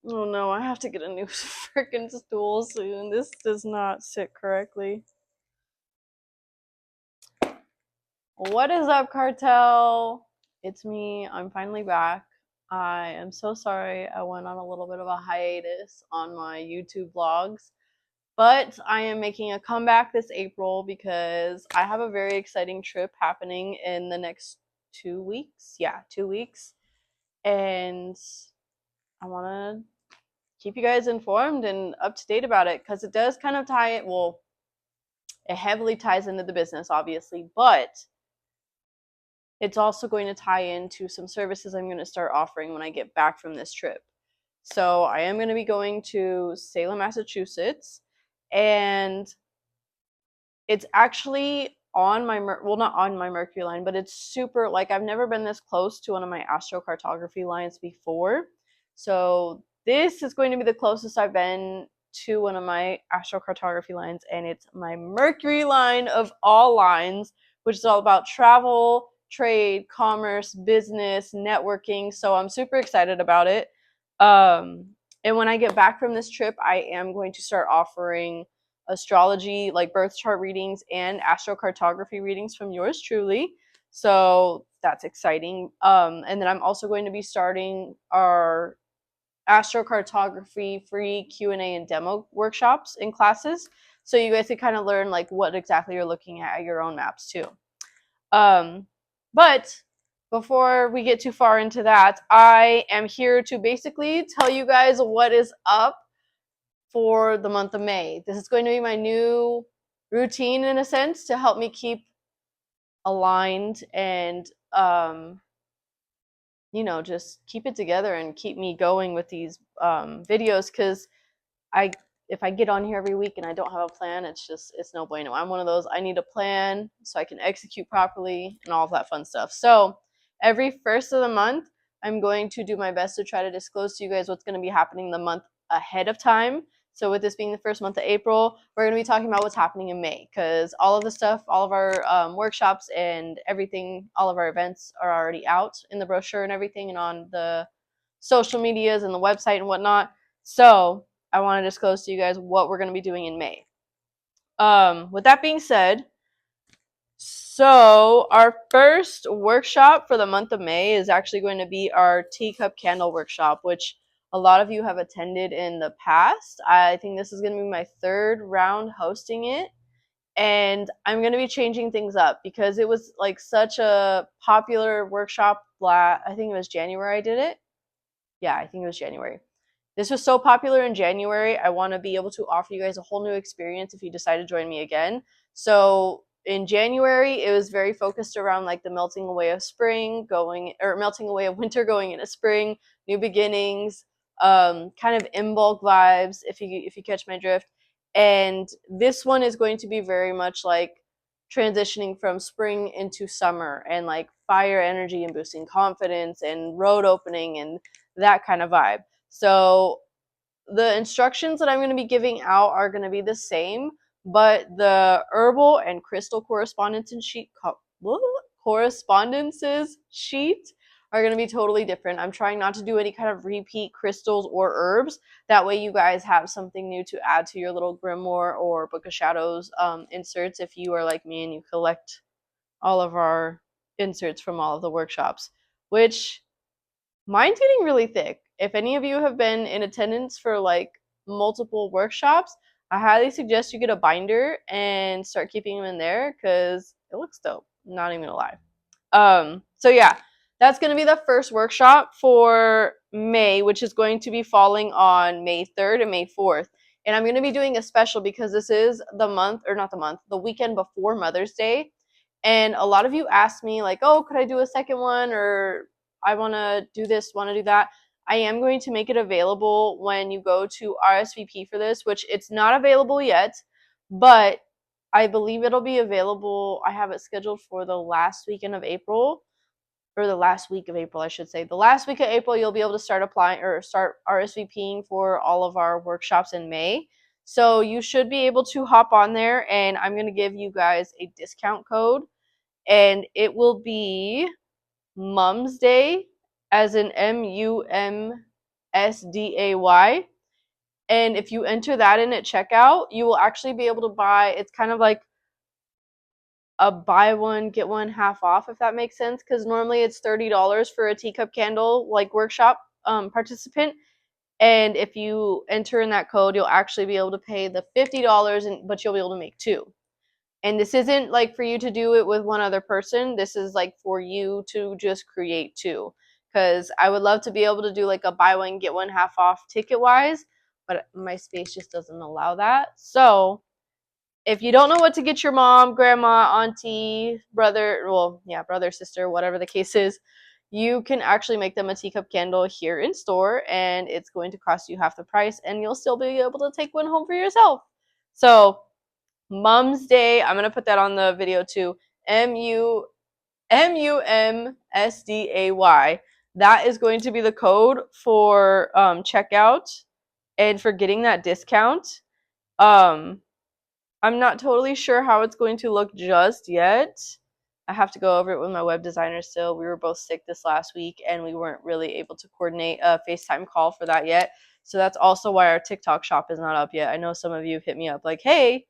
Oh no, I have to get a new freaking stool soon. This does not sit correctly. What is up, Cartel? It's me. I'm finally back. I am so sorry I went on a little bit of a hiatus on my YouTube vlogs, but I am making a comeback this April because I have a very exciting trip happening in the next 2 weeks. Yeah, 2 weeks. And I want to keep you guys informed and up to date about it because it does kind of tie it. Well, it heavily ties into the business, obviously, but it's also going to tie into some services I'm going to start offering when I get back from this trip. So I am going to be going to Salem, Massachusetts, and it's actually on my well, not on my Mercury line, but it's super, like, I've never been this close to one of my astrocartography lines before. So this is going to be the closest I've been to one of my astrocartography lines, and it's my Mercury line of all lines, which is all about travel, trade, commerce, business, networking. So I'm super excited about it. And when I get back from this trip, I am going to start offering astrology, like birth chart readings, and astrocartography readings from yours truly. So that's exciting. And then I'm also going to be starting our astrocartography free Q&A and demo workshops in classes. So you guys can kind of learn like what exactly you're looking at your own maps too. But before we get too far into that, I am here to basically tell you guys what is up for the month of May. This is going to be my new routine in a sense to help me keep aligned and just keep it together and keep me going with these videos, because I if I get on here every week and I don't have a plan, it's no bueno. I'm one of those, I need a plan so I can execute properly and all of that fun stuff. So every first of the month, I'm going to do my best to try to disclose to you guys what's going to be happening the month ahead of time. So with this being the first month of April, we're going to be talking about what's happening in May, because all of the stuff, all of our workshops and everything, all of our events are already out in the brochure and everything, and on the social medias and the website and whatnot. So I want to disclose to you guys what we're going to be doing in May. With that being said, so our first workshop for the month of May is actually going to be our teacup candle workshop, which a lot of you have attended in the past. I think this is going to be my third round hosting it, and I'm going to be changing things up because it was like such a popular workshop. I think it was January I did it. Yeah, I think it was January. This was so popular in January. I want to be able to offer you guys a whole new experience if you decide to join me again. So in January, it was very focused around like the melting away of spring, melting away of winter, going into spring, new beginnings, kind of Imbolc vibes, if you catch my drift. And this one is going to be very much like transitioning from spring into summer, and like fire energy and boosting confidence and road opening and that kind of vibe. So the instructions that I'm going to be giving out are going to be the same, but the herbal and crystal correspondences sheet are going to be totally different. I'm trying not to do any kind of repeat crystals or herbs. That way you guys have something new to add to your little grimoire or Book of Shadows inserts if you are like me and you collect all of our inserts from all of the workshops, which mine's getting really thick. If any of you have been in attendance for like multiple workshops, I highly suggest you get a binder and start keeping them in there because it looks dope. Not even gonna lie. So yeah, that's gonna be the first workshop for May, which is going to be falling on May 3rd and May 4th. And I'm gonna be doing a special because this is the month, or not the month, the weekend before Mother's Day. And a lot of you asked me like, oh, could I do a second one, or I want to do this, want to do that. I am going to make it available when you go to RSVP for this, which it's not available yet, but I believe it'll be available. I have it scheduled for the last weekend of April, or the last week of April, I should say. The last week of April, you'll be able to start applying or start RSVPing for all of our workshops in May. So you should be able to hop on there, and I'm going to give you guys a discount code, and it will be Mum's Day, as in MUMSDAY, SDAY. And if you enter that in at checkout, you will actually be able to buy, it's kind of like a buy one get one half off, if that makes sense, because normally it's $30 for a teacup candle like workshop participant, and if you enter in that code, you'll actually be able to pay the $50, but you'll be able to make two. And this isn't like for you to do it with one other person. This is like for you to just create two, because I would love to be able to do like a buy one get one half off ticket wise, but my space just doesn't allow that. So if you don't know what to get your mom, grandma, auntie, brother, well, yeah, brother, sister, whatever the case is, you can actually make them a teacup candle here in store, and it's going to cost you half the price, and you'll still be able to take one home for yourself. So, Mom's Day, I'm going to put that on the video too. MUMSDAY. That is going to be the code for checkout and for getting that discount. I'm not totally sure how it's going to look just yet. I have to go over it with my web designer still. We were both sick this last week, and we weren't really able to coordinate a FaceTime call for that yet. So that's also why our TikTok shop is not up yet. I know some of you have hit me up like, hey,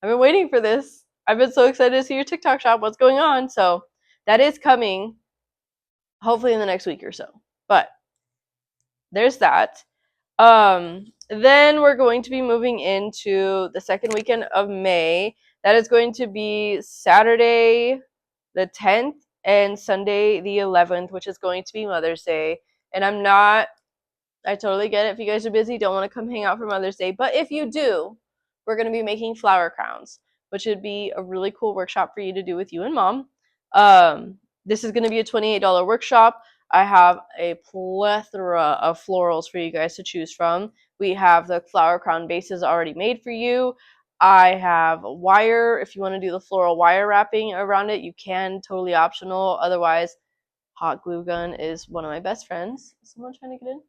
I've been waiting for this. I've been so excited to see your TikTok shop. What's going on? So that is coming hopefully in the next week or so. But there's that. Then we're going to be moving into the second weekend of May. That is going to be Saturday the 10th and Sunday the 11th, which is going to be Mother's Day. And I totally get it if you guys are busy, don't want to come hang out for Mother's Day. But if you do, we're going to be making flower crowns, which would be a really cool workshop for you to do with you and Mom. This is going to be a $28 workshop. I have a plethora of florals for you guys to choose from. We have the flower crown bases already made for you. I have wire. If you want to do the floral wire wrapping around it, you can, totally optional. Otherwise, hot glue gun is one of my best friends. Is someone trying to get in?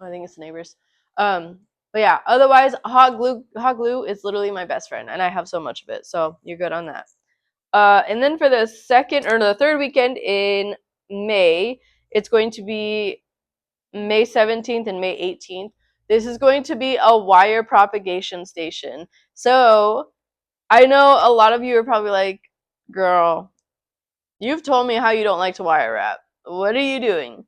I think it's the neighbors. But yeah, otherwise, hot glue is literally my best friend, and I have so much of it, so you're good on that. And then for the third weekend in May, it's going to be May 17th and May 18th. This is going to be a wire propagation station. So I know a lot of you are probably like, girl, you've told me how you don't like to wire wrap. What are you doing?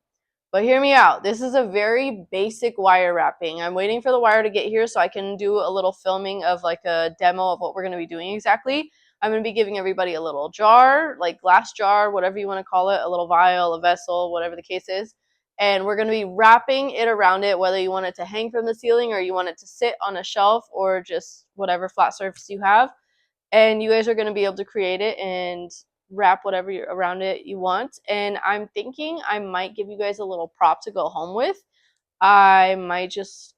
But hear me out. This is a very basic wire wrapping. I'm waiting for the wire to get here so I can do a little filming of like a demo of what we're going to be doing exactly. I'm going to be giving everybody a little jar, like glass jar, whatever you want to call it, a little vial, a vessel, whatever the case is. And we're going to be wrapping it around it, whether you want it to hang from the ceiling or you want it to sit on a shelf or just whatever flat surface you have. And you guys are going to be able to create it and wrap whatever around it you want. And I'm thinking I might give you guys a little prop to go home with. I might just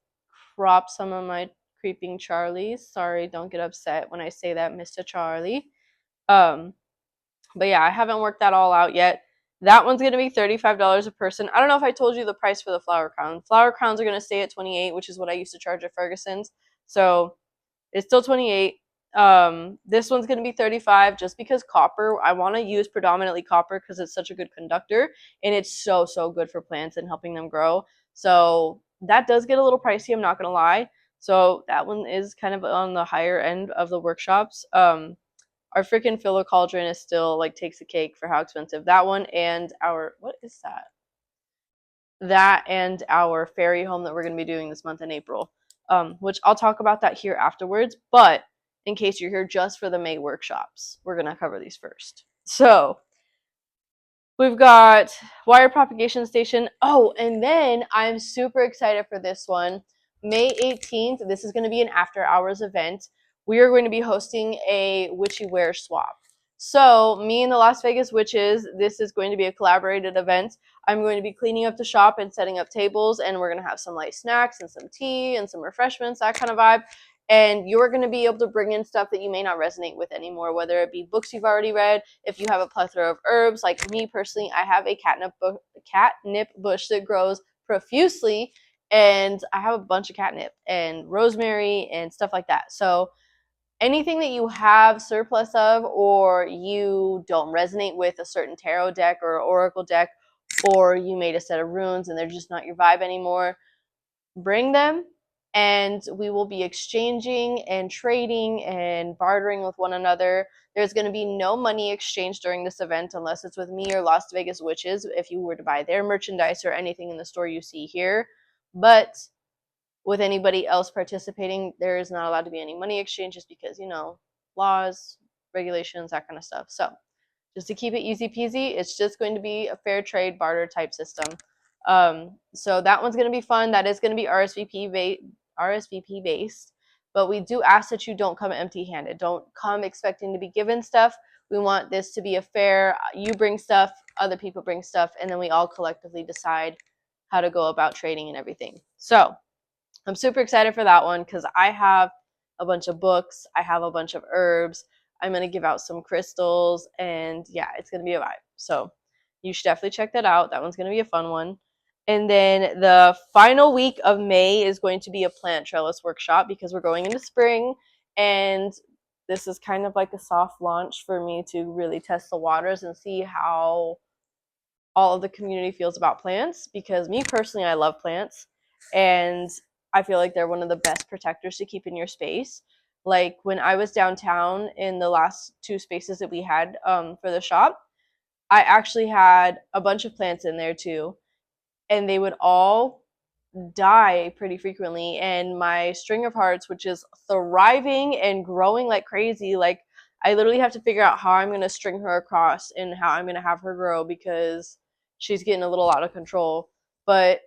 crop some of my creeping Charlies. Sorry, don't get upset when I say that, Mr. Charlie. But yeah, I haven't worked that all out yet. That one's going to be $35 a person. I don't know if I told you the price for the flower crown. Flower crowns are going to stay at $28, which is what I used to charge at Ferguson's. So it's still $28. This one's going to be $35 just because copper. I want to use predominantly copper because it's such a good conductor, and it's so good for plants and helping them grow. So that does get a little pricey, I'm not going to lie. So that one is kind of on the higher end of the workshops. Our freaking filler cauldron is still like takes a cake for how expensive that one, and our, what is that? That and our fairy home that we're going to be doing this month in April, which I'll talk about that here afterwards. But in case you're here just for the May workshops, we're going to cover these first. So we've got wire propagation station. Oh, and then I'm super excited for this one. May 18th, this is going to be an after hours event. We are going to be hosting a witchy wear swap. So me and the Las Vegas Witches, this is going to be a collaborated event. I'm going to be cleaning up the shop and setting up tables, and we're going to have some light snacks and some tea and some refreshments, that kind of vibe. And you're going to be able to bring in stuff that you may not resonate with anymore, whether it be books you've already read, if you have a plethora of herbs. Like me personally, I have a catnip bush that grows profusely, and I have a bunch of catnip and rosemary and stuff like that. So anything that you have surplus of, or you don't resonate with a certain tarot deck or oracle deck, or you made a set of runes and they're just not your vibe anymore, bring them and we will be exchanging and trading and bartering with one another. There's going to be no money exchange during this event unless it's with me or Las Vegas Witches if you were to buy their merchandise or anything in the store you see here. But with anybody else participating, there is not allowed to be any money exchange just because, you know, laws, regulations, that kind of stuff. So just to keep it easy peasy, it's just going to be a fair trade barter type system. So that one's going to be fun. That is going to be RSVP based, but we do ask that you don't come empty handed. Don't come expecting to be given stuff. We want this to be a fair, you bring stuff, other people bring stuff, and then we all collectively decide how to go about trading and everything. So I'm super excited for that one because I have a bunch of books, I have a bunch of herbs, I'm going to give out some crystals, and yeah, it's going to be a vibe. So you should definitely check that out. That one's going to be a fun one. And then the final week of May is going to be a plant trellis workshop because we're going into spring, and this is kind of like a soft launch for me to really test the waters and see how all of the community feels about plants, because me personally, I love plants, and I feel like they're one of the best protectors to keep in your space. Like when I was downtown in the last two spaces that we had for the shop, I actually had a bunch of plants in there too, and they would all die pretty frequently. And my string of hearts, which is thriving and growing like crazy, like I literally have to figure out how I'm going to string her across and how I'm going to have her grow because she's getting a little out of control. But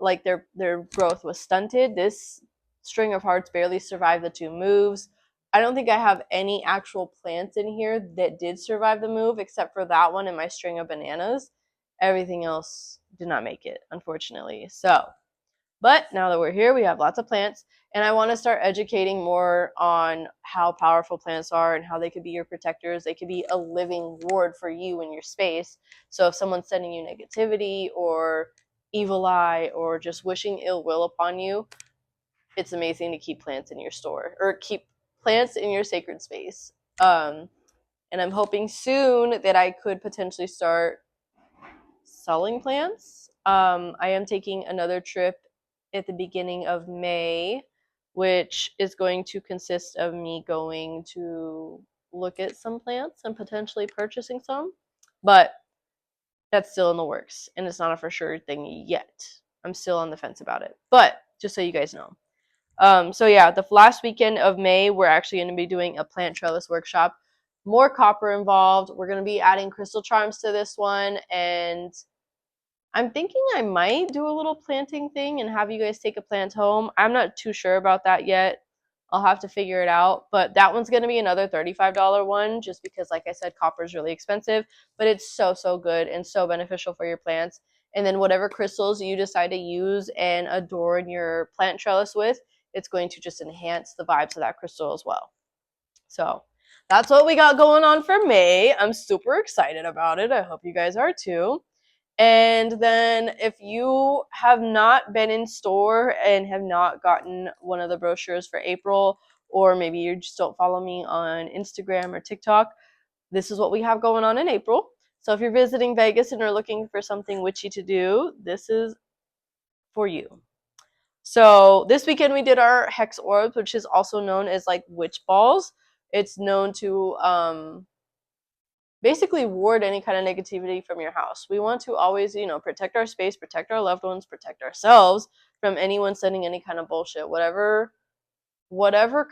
like their growth was stunted. This string of hearts barely survived the 2 moves. I don't think I have any actual plants in here that did survive the move except for that one and my string of bananas. Everything else did not make it, unfortunately. So, but now that we're here, we have lots of plants, and I want to start educating more on how powerful plants are and how they could be your protectors. They could be a living ward for you in your space. So if someone's sending you negativity or evil eye or just wishing ill will upon you, it's amazing to keep plants in your store or keep plants in your sacred space. And I'm hoping soon that I could potentially start selling plants. I am taking another trip at the beginning of May, which is going to consist of me going to look at some plants and potentially purchasing some, but that's still in the works and it's not a for sure thing yet. I'm still on the fence about it, but just so you guys know. So yeah, the last weekend of May, we're actually going to be doing a plant trellis workshop. More copper involved. We're going to be adding crystal charms to this one, and I'm thinking I might do a little planting thing and have you guys take a plant home. I'm not too sure about that yet. I'll have to figure it out. But that one's going to be another $35 one just because, like I said, copper is really expensive. But it's so, so good and so beneficial for your plants. And then whatever crystals you decide to use and adorn your plant trellis with, it's going to just enhance the vibes of that crystal as well. So that's what we got going on for May. I'm super excited about it. I hope you guys are too. And then if you have not been in store and have not gotten one of the brochures for April, or maybe you just don't follow me on Instagram or TikTok, this is what we have going on in April. So if you're visiting Vegas and are looking for something witchy to do, this is for you. So this weekend we did our hex orbs, which is also known as like witch balls. It's known to basically ward any kind of negativity from your house. We want to always, protect our space, protect our loved ones, protect ourselves from anyone sending any kind of bullshit. Whatever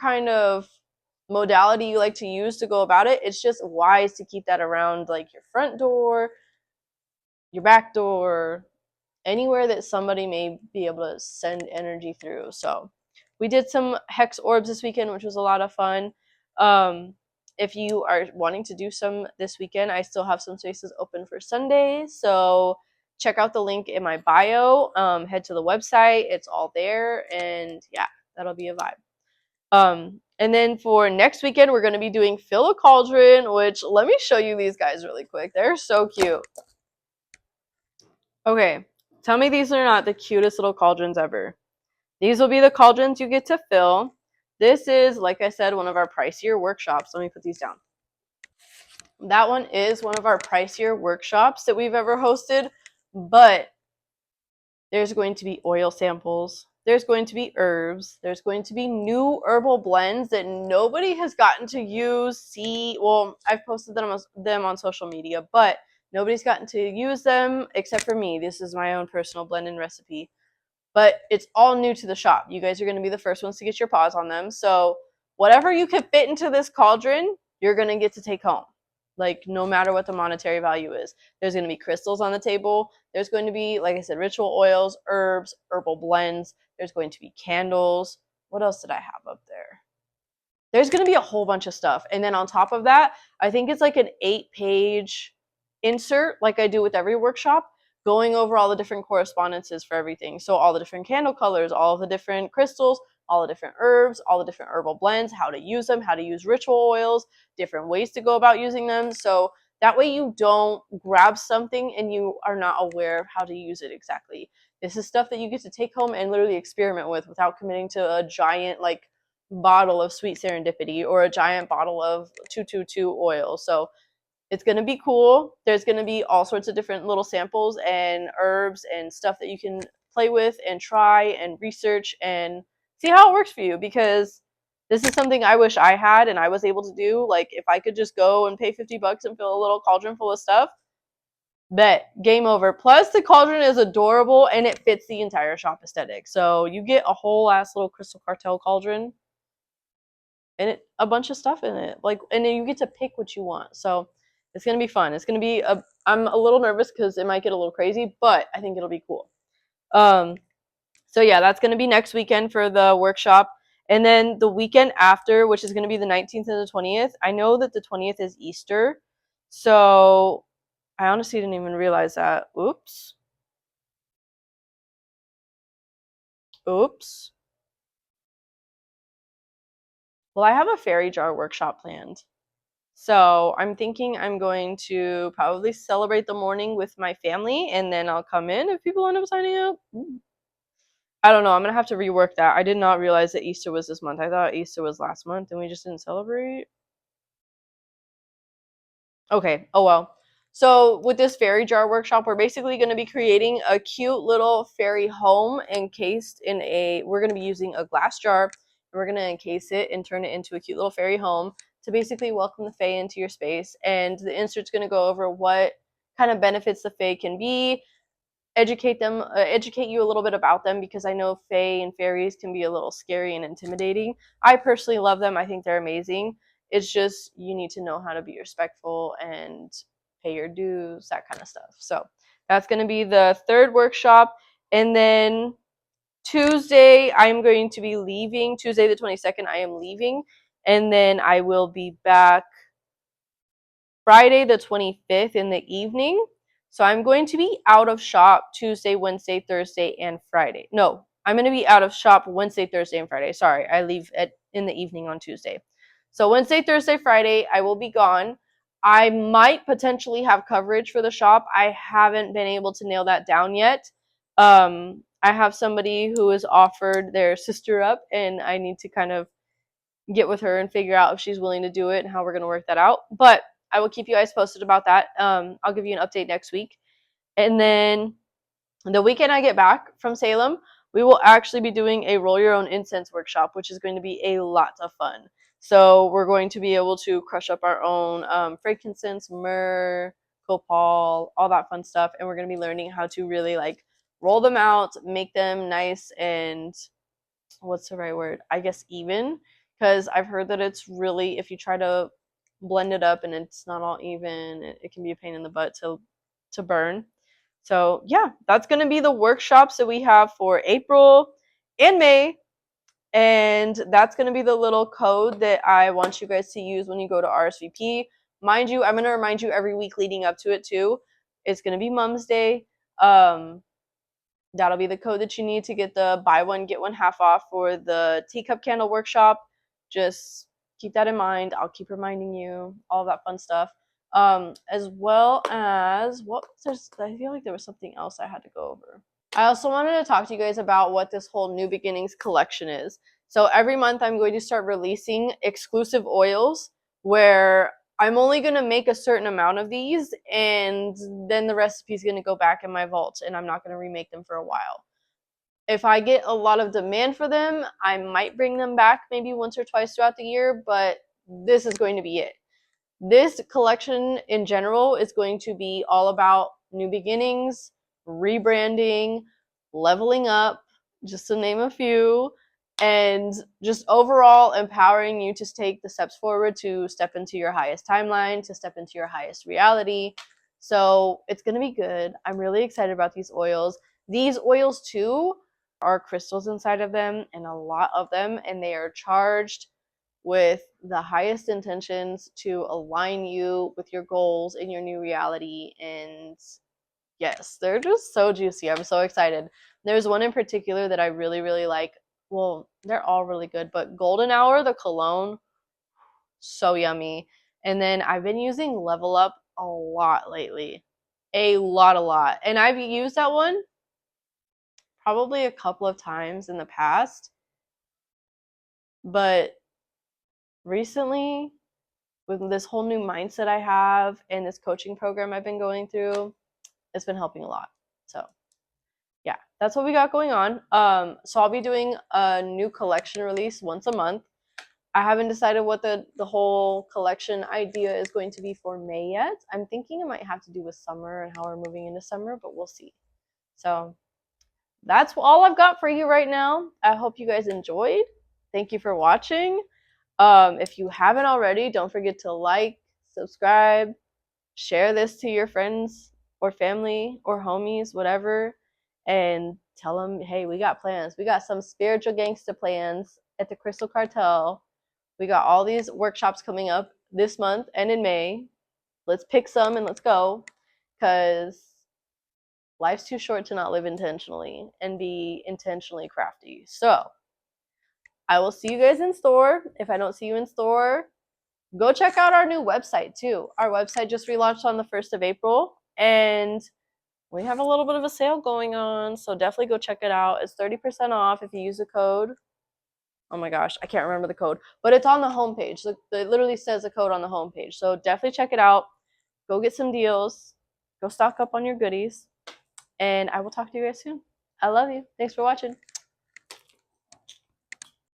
kind of modality you like to use to go about it, it's just wise to keep that around like your front door, your back door, anywhere that somebody may be able to send energy through. So we did some hex orbs this weekend, which was a lot of fun. If you are wanting to do some this weekend, I still have some spaces open for Sunday. So check out the link in my bio. Head to the website. It's all there. And yeah, that'll be a vibe. And then for next weekend, we're going to be doing Fill a Cauldron, which let me show you these guys really quick. They're so cute. Okay, tell me these are not the cutest little cauldrons ever. These will be the cauldrons you get to fill. This is, like I said, one of our pricier workshops. Let me put these down. That one is one of our pricier workshops that we've ever hosted. but there's going to be oil samples, there's going to be herbs, there's going to be new herbal blends that nobody has gotten to use. Well, I've posted them on social media, but nobody's gotten to use them except for me. This is my own personal blend and recipe, but it's all new to the shop. You guys are going to be the first ones to get your paws on them. So whatever you can fit into this cauldron, you're going to get to take home. Like, no matter what the monetary value is. There's going to be crystals on the table. There's going to be, like I said, ritual oils, herbs, herbal blends. There's going to be candles. What else did I have up there? There's going to be a whole bunch of stuff. And then on top of that, I think it's like an 8-page insert, like I do with every workshop, going over all the different correspondences for everything. So all the different candle colors, all the different crystals, all the different herbs, all the different herbal blends, how to use them, how to use ritual oils, different ways to go about using them. So that way you don't grab something and you are not aware of how to use it exactly. This is stuff that you get to take home and literally experiment with without committing to a giant bottle of Sweet Serendipity or a giant bottle of 222 oil. So it's going to be cool. There's going to be all sorts of different little samples and herbs and stuff that you can play with and try and research and see how it works for you, because this is something I wish I had and I was able to do. Like, if I could just go and pay $50 and fill a little cauldron full of stuff, bet, game over. Plus, the cauldron is adorable and it fits the entire shop aesthetic. So you get a whole ass little Crystal Cartel cauldron and a bunch of stuff in it. And then you get to pick what you want. So it's gonna be fun. It's gonna be I'm a little nervous because it might get a little crazy, but I think it'll be cool. So yeah, that's gonna be next weekend for the workshop. And then the weekend after, which is gonna be the 19th and the 20th, I know that the 20th is Easter. So I honestly didn't even realize that. Oops. Well, I have a fairy jar workshop planned. So I'm thinking I'm going to probably celebrate the morning with my family, and then I'll come in if people end up signing up. I don't know. I'm going to have to rework that. I did not realize that Easter was this month. I thought Easter was last month and we just didn't celebrate. Okay. Oh, well. So with this fairy jar workshop, we're basically going to be creating a cute little fairy home encased in we're going to be using a glass jar, and we're going to encase it and turn it into a cute little fairy home to basically welcome the fae into your space. And the insert's going to go over what kind of benefits the fae can be, educate you a little bit about them, because I know fae and fairies can be a little scary and intimidating. I personally love them. I think they're amazing. It's just you need to know how to be respectful and pay your dues, that kind of stuff. So that's going to be the third workshop. And then Tuesday, I'm going to be leaving. Tuesday the 22nd, I am leaving. And then I will be back Friday the 25th in the evening. So I'm going to be out of shop Tuesday, Wednesday, Thursday, and Friday. No, I'm going to be out of shop Wednesday, Thursday, and Friday. Sorry, I leave in the evening on Tuesday. So Wednesday, Thursday, Friday, I will be gone. I might potentially have coverage for the shop. I haven't been able to nail that down yet. I have somebody who has offered their sister up, and I need to kind of get with her and figure out if she's willing to do it and how we're going to work that out. But I will keep you guys posted about that. I'll give you an update next week. And then the weekend I get back from Salem, we will actually be doing a roll your own incense workshop, which is going to be a lot of fun. So we're going to be able to crush up our own frankincense, myrrh, copal, all that fun stuff. And we're going to be learning how to really roll them out, make them nice and, what's the right word? I guess even. Because I've heard that it's really, if you try to blend it up and it's not all even, it can be a pain in the butt to burn. So yeah, that's going to be the workshops that we have for April and May. And that's going to be the little code that I want you guys to use when you go to RSVP. Mind you, I'm going to remind you every week leading up to it too. It's going to be Mom's Day. That'll be the code that you need to get the buy one, get one half off for the teacup candle workshop. Just keep that in mind. I'll keep reminding you, all that fun stuff. As well as, I feel like there was something else I had to go over. I also wanted to talk to you guys about what this whole New Beginnings collection is. So every month I'm going to start releasing exclusive oils where I'm only going to make a certain amount of these, and then the recipe is going to go back in my vault, and I'm not going to remake them for a while. If I get a lot of demand for them, I might bring them back maybe once or twice throughout the year, but this is going to be it. This collection in general is going to be all about new beginnings, rebranding, leveling up, just to name a few, and just overall empowering you to take the steps forward to step into your highest timeline, to step into your highest reality. So it's going to be good. I'm really excited about these oils. These oils, too, are crystals inside of them, and a lot of them, and they are charged with the highest intentions to align you with your goals in your new reality. And yes, they're just so juicy. I'm so excited. There's one in particular that I really, really like. Well, they're all really good, but Golden Hour, the cologne, so yummy. And then I've been using Level Up a lot lately. A lot. And I've used that one probably a couple of times in the past. But recently, with this whole new mindset I have and this coaching program I've been going through, it's been helping a lot. So yeah, that's what we got going on. So I'll be doing a new collection release once a month. I haven't decided what the whole collection idea is going to be for May yet. I'm thinking it might have to do with summer and how we're moving into summer, but we'll see. So that's all I've got for you right now. I hope you guys enjoyed. Thank you for watching. If you haven't already, don't forget to like, subscribe, share this to your friends or family or homies, whatever, and tell them, hey, we got plans. We got some spiritual gangsta plans at the Crystal Cartel. We got all these workshops coming up this month and in May. Let's pick some and let's go, because life's too short to not live intentionally and be intentionally crafty. So I will see you guys in store. If I don't see you in store, go check out our new website too. Our website just relaunched on the 1st of April, and we have a little bit of a sale going on, so definitely go check it out. It's 30% off if you use the code. Oh my gosh, I can't remember the code, but it's on the homepage. It literally says the code on the homepage, so definitely check it out. Go get some deals. Go stock up on your goodies, and I will talk to you guys soon. I love you. Thanks for watching.